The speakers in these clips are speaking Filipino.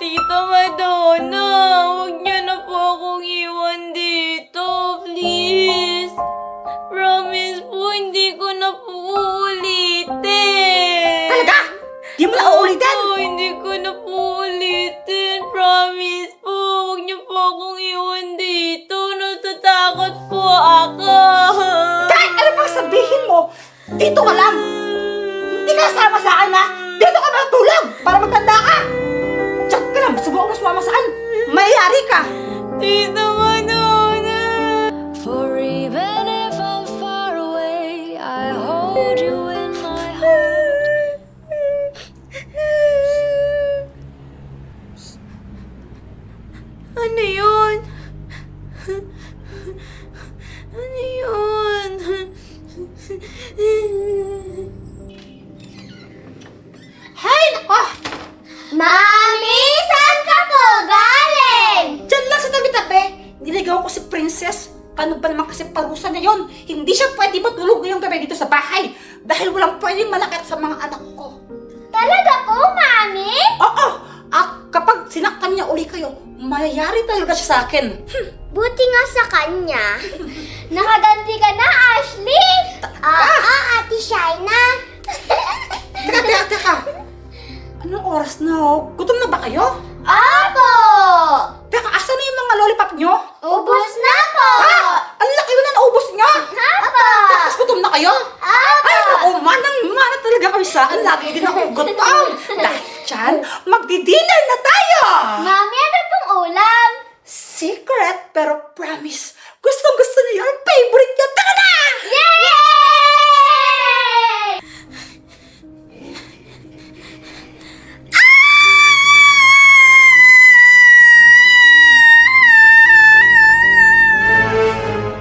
Tita Madonna, huwag niyo na po akong iwan dito, please. Promise po, hindi ko na po uulitin. Talaga? Di mo na uulitin? Opo, hindi ko na po ulitin. Promise po, huwag niyo po akong iwan dito. Natatakot po ako. Kahit ano pang sabihin mo, dito ka lang. Hindi ka sama sa akin, ha? Dito ka matulog para magtanda ka. Diyan ka lang, subukan mo sumama saan. Mayayari ka. Tita Madonna. For even if I'm far away, I hold you in my heart. Ano yun? Ano yun? Hay, nako! Mami, saan ka po galing? Diyan lang sa tabi-tabi. Niligaw ko si Princess. Paano ba naman kasi parusa na yon? Hindi siya pwede matulog ngayong gabi dito sa bahay. Dahil walang pwedeng malakit sa mga anak ko. Talaga po, Mami? Oo! At kapag sinaktan niya uli kayo, mayayari talaga siya sa akin. Buti nga sa kanya. Nakaganti ka na, Ashley! Oo, Ate Shaina. Teka. Anong oras na, oh? Gutom na ba kayo? Opo! Teka, asan na yung mga lollipop nyo? Ubus na po! Ang laki na naubos niya! Opo! Tapos gutom na kayo? Opo! Ay, naku, manang-mana talaga kayo sa akin. Lagi din ako gutom. Dahil dyan, magdi-dinner na tayo! Mami, ano pong ulam? Secret, pero promise. Gustong-gusto niyo yung favorite niya. Taka na! Yay!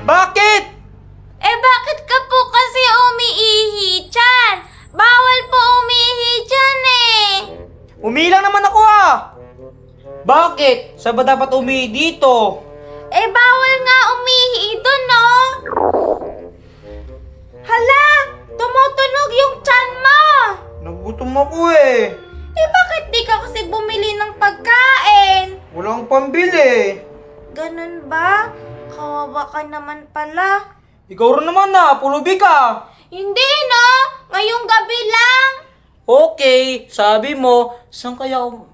Bakit? Bakit ka po kasi umiihi dyan? Bawal po umiihi dyan Umilang naman ako Bakit? Saan ba dapat umihi dito? Bawal nga umihi doon, no? Hala! Tumutunog yung tiyan mo! Nagutom ako Bakit di ka kasi bumili ng pagkain? Walang pambili. Ganun ba? Kawawa ka naman pala. Ikaw rin naman pulubi ka. Hindi, no? Ngayong gabi lang. Okay, sabi mo, saan kaya ako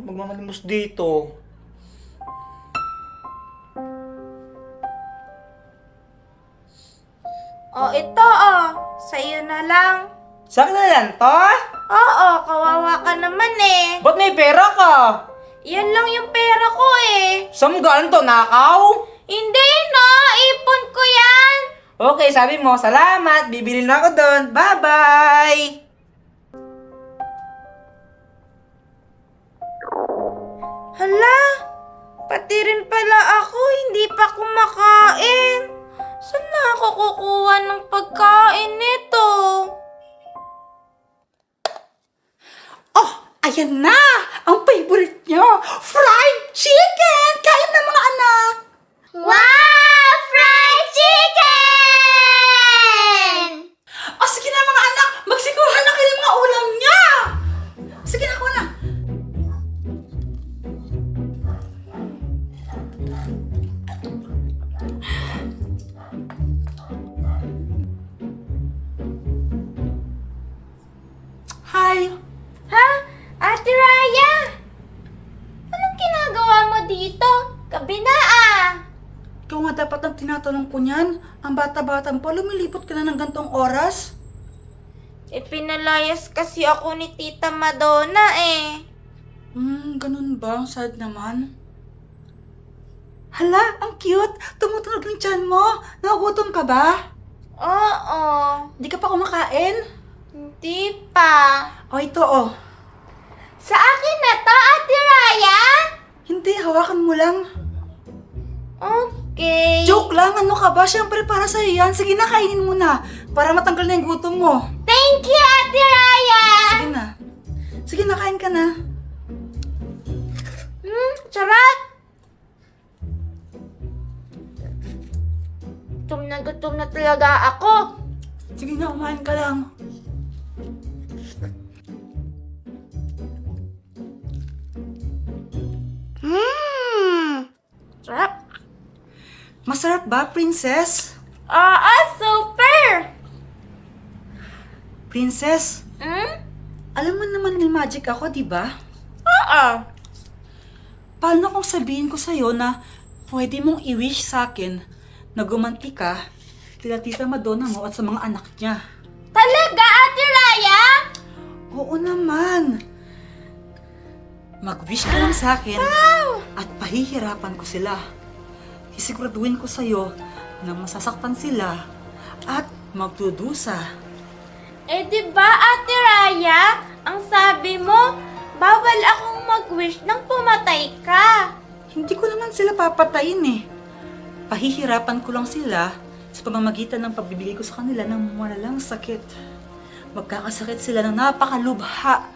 magmamalimos dito? Ito, sa'yo na lang. Sa akin na yan to? Oo, kawawa ka naman Ba't may pera ka? Yan lang yung pera ko Saan mo galing to? Nakaw? Hindi, no? Ipon ko yan. Okay, sabi mo, salamat. Bibili na ako doon. Bye-bye! Hala, pati rin pala ako, hindi pa kumakain. Saan na ako kukuha ng pagkain nito? Oh, ayan na! Ang favorite niyo! Fried chicken! Kain na mga anak! Wow! Fried chicken! Oh, sige na mga anak! Magsikuhan na kayo ng mga ulam niya! Sige na, kuha na! Hi! Ha? Ate Raya? Anong ginagawa mo dito? Gabi na Ikaw nga dapat ang tinatanong ko niyan. Ang bata-batang pa, lumilipot ka na ng gantong oras. Pinalayas kasi ako ni Tita Madonna Ganun ba? Ang sad naman. Hala, ang cute! Tumutunog yung tiyan mo. Nagugutom ka ba? Oo, Di ka pa kumakain? hindi pa. O, ito oh. Sa akin na to, Ate Raya? Hindi, hawakan mo lang. Okay. Joke lang, ano ka ba? Siyempre para sa'yo yan. Sige na, kainin mo na. Para matanggal na yung gutom mo. Thank you, Ate Raya! Sige na. Sige na, kain ka na. Charot! Gutom na talaga ako. Sige na, kumain ka lang. Masarap ba, princess? Super! Princess, Hmm? alam mo naman may magic ako, di ba? Oo. Paano kung sabihin ko sa'yo na pwede mong i-wish sa akin na gumanti ka kila Tita Madonna mo at sa mga anak niya? Talaga, Ate Raya? Oo naman. Mag-wish ka lang sa akin at pahihirapan ko sila. Sisiguraduhin ko sa'yo na masasaktan sila at magdudusa. Eh, di ba, Ate Raya? Ang sabi mo, bawal akong mag-wish nang pumatay ka. Hindi ko naman sila papatayin eh. Pahihirapan ko lang sila sa pamamagitan ng pagbibigay ko sa kanila ng malalang sakit. Magkakasakit sila ng napakalubha.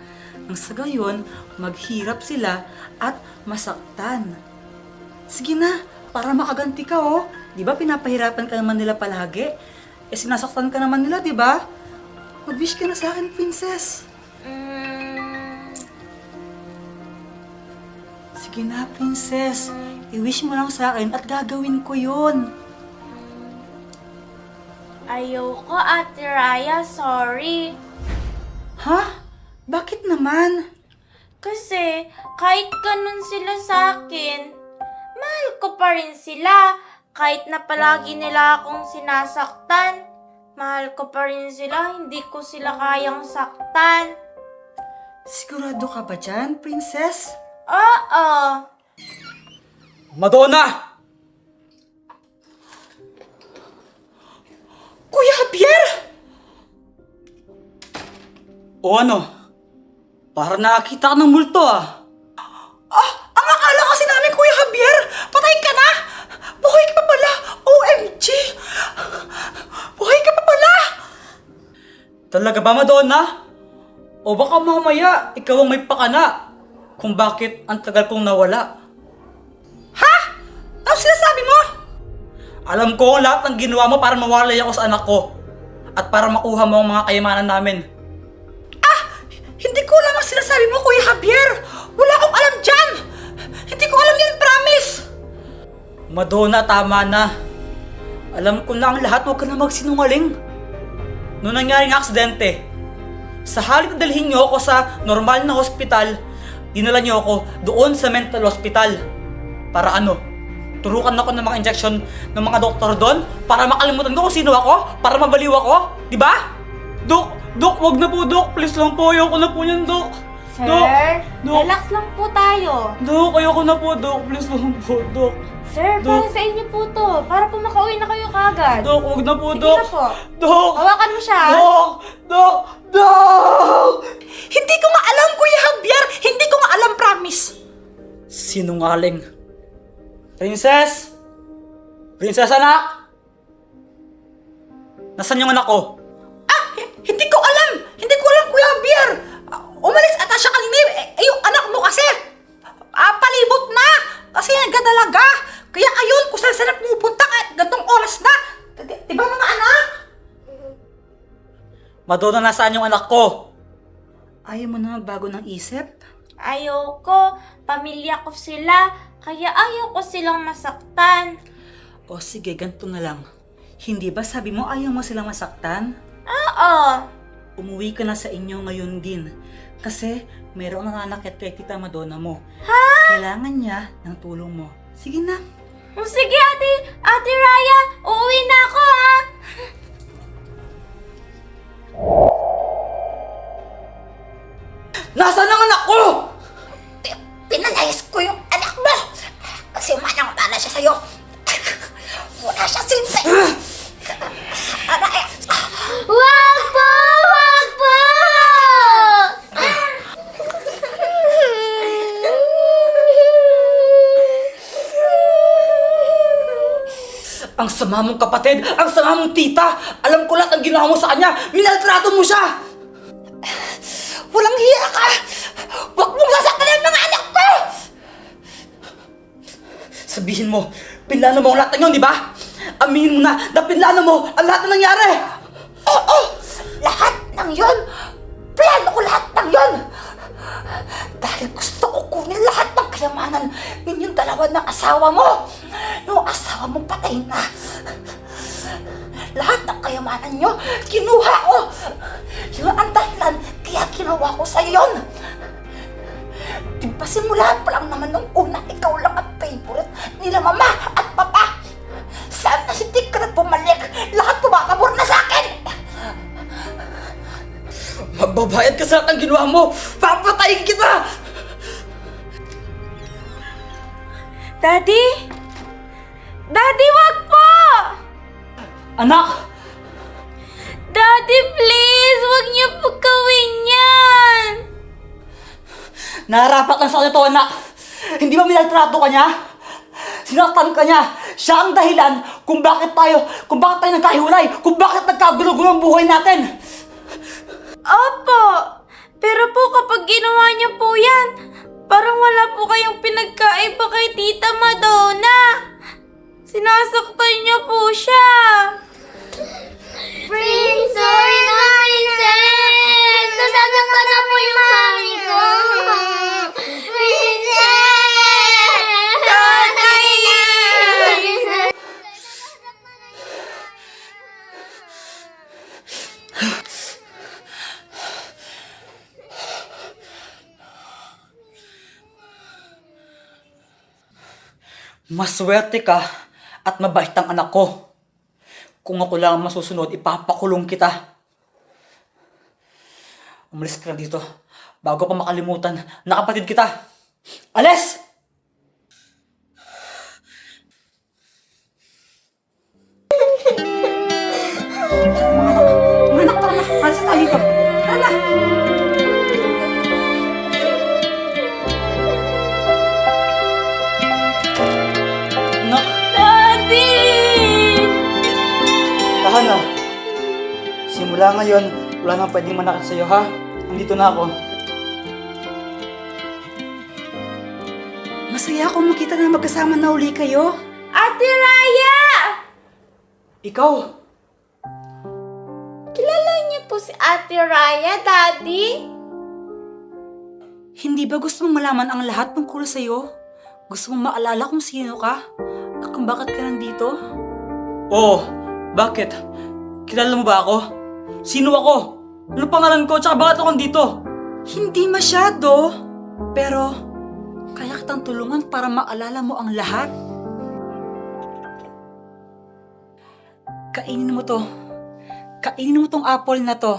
Nang sa gayon, maghirap sila at masaktan. Sige na, para makaganti ka oh. Di ba pinapahirapan ka naman nila palagi? Eh sinasaktan ka naman nila, di ba? Mag-wish ka na sa akin, princess. Sige na, princess. I-wish mo lang sa akin at gagawin ko yun. Ayoko, Ate Raya, sorry. Ha? Bakit naman? Kasi kahit ganun sila sa akin, mahal ko pa rin sila. Kahit na palagi nila akong sinasaktan, mahal ko pa rin sila, hindi ko sila kayang saktan. Sigurado ka ba dyan, princess? Oo. Madonna! Kuya Javier! O ano? Para nakakita ka ng multo ah. Ang akala kasi namin, Kuya Javier, patay ka na! Buhay ka pa pala! OMG! Buhay ka pa pala! Talaga ba, Madonna? O baka mamaya, ikaw ang may pakana kung bakit ang tagal kong nawala. Ha? Ano sinasabi mo? Alam ko ang lahat ng ginawa mo para mawalay ako sa anak ko at para makuha mo ang mga kayamanan namin. Hindi ko alam ang sinasabi mo, Kuya Javier! Wala akong alam dyan! Hindi ko alam yan, promise! Madonna, tama na. Alam ko na ang lahat, huwag ka na magsinungaling. Noong nangyaring aksidente, sa halip na dalhin niyo ako sa normal na hospital, dinala niyo ako doon sa mental hospital. Para ano? Turukan ako ng mga injection ng mga doktor doon para makalimutan ko kung sino ako, para mabaliw ako, di ba? Dok, wag na po, Dok. Please lang po, ayoko na po niyan, Dok. Sir, Dok. relax lang po tayo. Dok, ayoko na po, Dok. Please lang po, Dok. Sir, Dok. para sa inyo po to. Para po makauwi na kayo kagad. Dok, wag na po, Sige Dok. na po. Dok! Hawakan mo siya. Dok! Hindi ko nga alam, Kuya Javier! Hindi ko nga alam, promise! Sinungaling. Princess? Princess, anak? Nasaan yung anak ko? Hindi ko alam! Hindi ko alam, Kuya Javier! Umalis ata siya kanina. Yung anak mo kasi, palibot na! Kasi nagdadalaga. Kaya ayun, kung saan na pumupunta kahit gantong oras na. Diba mga anak? Madonna, nasaan yung anak ko? Ayaw mo na magbago ng isip? Ayoko. Pamilya ko sila. Kaya ayoko silang masaktan. O sige, ganito na lang. Hindi ba sabi mo ayaw mo silang masaktan? Oo. Umuwi ka na sa inyo ngayon din. Kasi mayroong nanganakit kay Tita Madonna mo. Ha? Kailangan niya ng tulong mo. Sige na. Sige, Ate Raya. Uuwi na ako, ha? Nasaan ang anak ko? Pinalayas ko yung anak mo. Kasi manang-mana siya sa'yo. Wala siya sinse. Wag po! Wag po! Ang sama mong kapatid, ang sama mong tita. Alam ko lahat ang ginawa mo sa kanya. Minaltrato mo siya. Walang hiya ka. Huwag mong sasaktan ang mga anak ko. Sabihin mo, pinlano mo ang lahat ng yun, di ba? Aminin mo na pinlano mo ang lahat ng nangyari. Oo, lahat ng yun. Plano ko lahat ng yun. Dahil gusto ko kunin lahat ng kayamanan ninyong dalawa ng asawa mo. Yung asawa mong patay na. Lahat ng kayamanan nyo, kinuha ko. Yun ang dahilan, kaya ginawa ko sa yun. Diba simulan pa lang naman nung una, ikaw lang ang favorite nila mama at papa. Sana hindi ka na bumalik, lahat pumapabor na sa akin. Magbabayad ka sa lahat ng ginawa mo! Papatayin kita! Daddy? Daddy, wag po! Anak! Daddy, please! Wag niyo po gawin yan! Nararapat lang sa kanya to, anak! Hindi ba minaltrato ka niya? Sinaktan ka niya! Siya ang dahilan kung bakit tayo nagkahiwalay, kung bakit nagkagulo-gulo ang buhay natin! Opo! Pero po kapag ginawa niyo po yan, parang wala po kayong pinagkaiba kay Tita Madonna. Sinasaktan niyo po siya. Princess! Princess! Nasasaktan na po yung mami ko! Princess! Daddy! Maswerte ka at mabait ang anak ko. Kung ako lang ang masusunod, ipapakulong kita. Umalis ka na dito bago pa makalimutan na kapatid kita. Alis! Mga anak, tara na. Alis tayo dito. Tara na. Anak, Daddy! tahan na. Simula ngayon, wala nang pwedeng manakit sa'yo, ha? Nandito na ako. Masaya akong makita na magkasama na uli kayo. Ate Raya! Ikaw, Kilala niyo po si Ate Raya, Daddy? Hindi ba gusto mong malaman ang lahat tungkol sa'yo? Gusto mong maalala kung sino ka? At kung bakit ka nandito? oo, bakit? Kilala mo ba ako? Sino ako? Ano pangalan ko? Tsaka bakit ako dito? Hindi masyado. Pero, kaya kitang tulungan para maalala mo ang lahat. Kainin mo to. Kainin mo tong apple na to.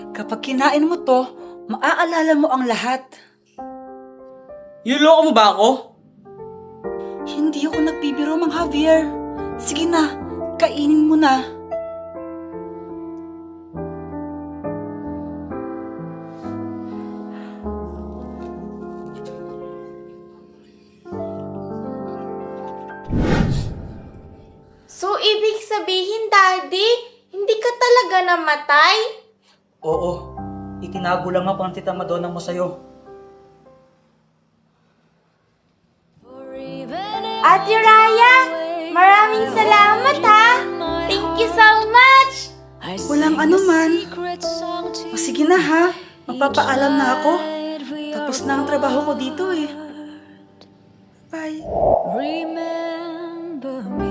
Kapag kinain mo to, maaalala mo ang lahat. Niloloko mo ba ako? Hindi ako nagbibiro, Mang Javier. Sige na, kainin mo na. So, ibig sabihin, Daddy, hindi ka talaga namatay? Oo, itinago lang ako ng Tita Madonna mo sa'yo. For even if Ate Raya, maraming salamat ha! Thank you so much! I Walang sing a anuman. secret song to O sige na ha, magpapaalam na ako. night we Tapos na ang trabaho ko dito eh. Bye. remember me.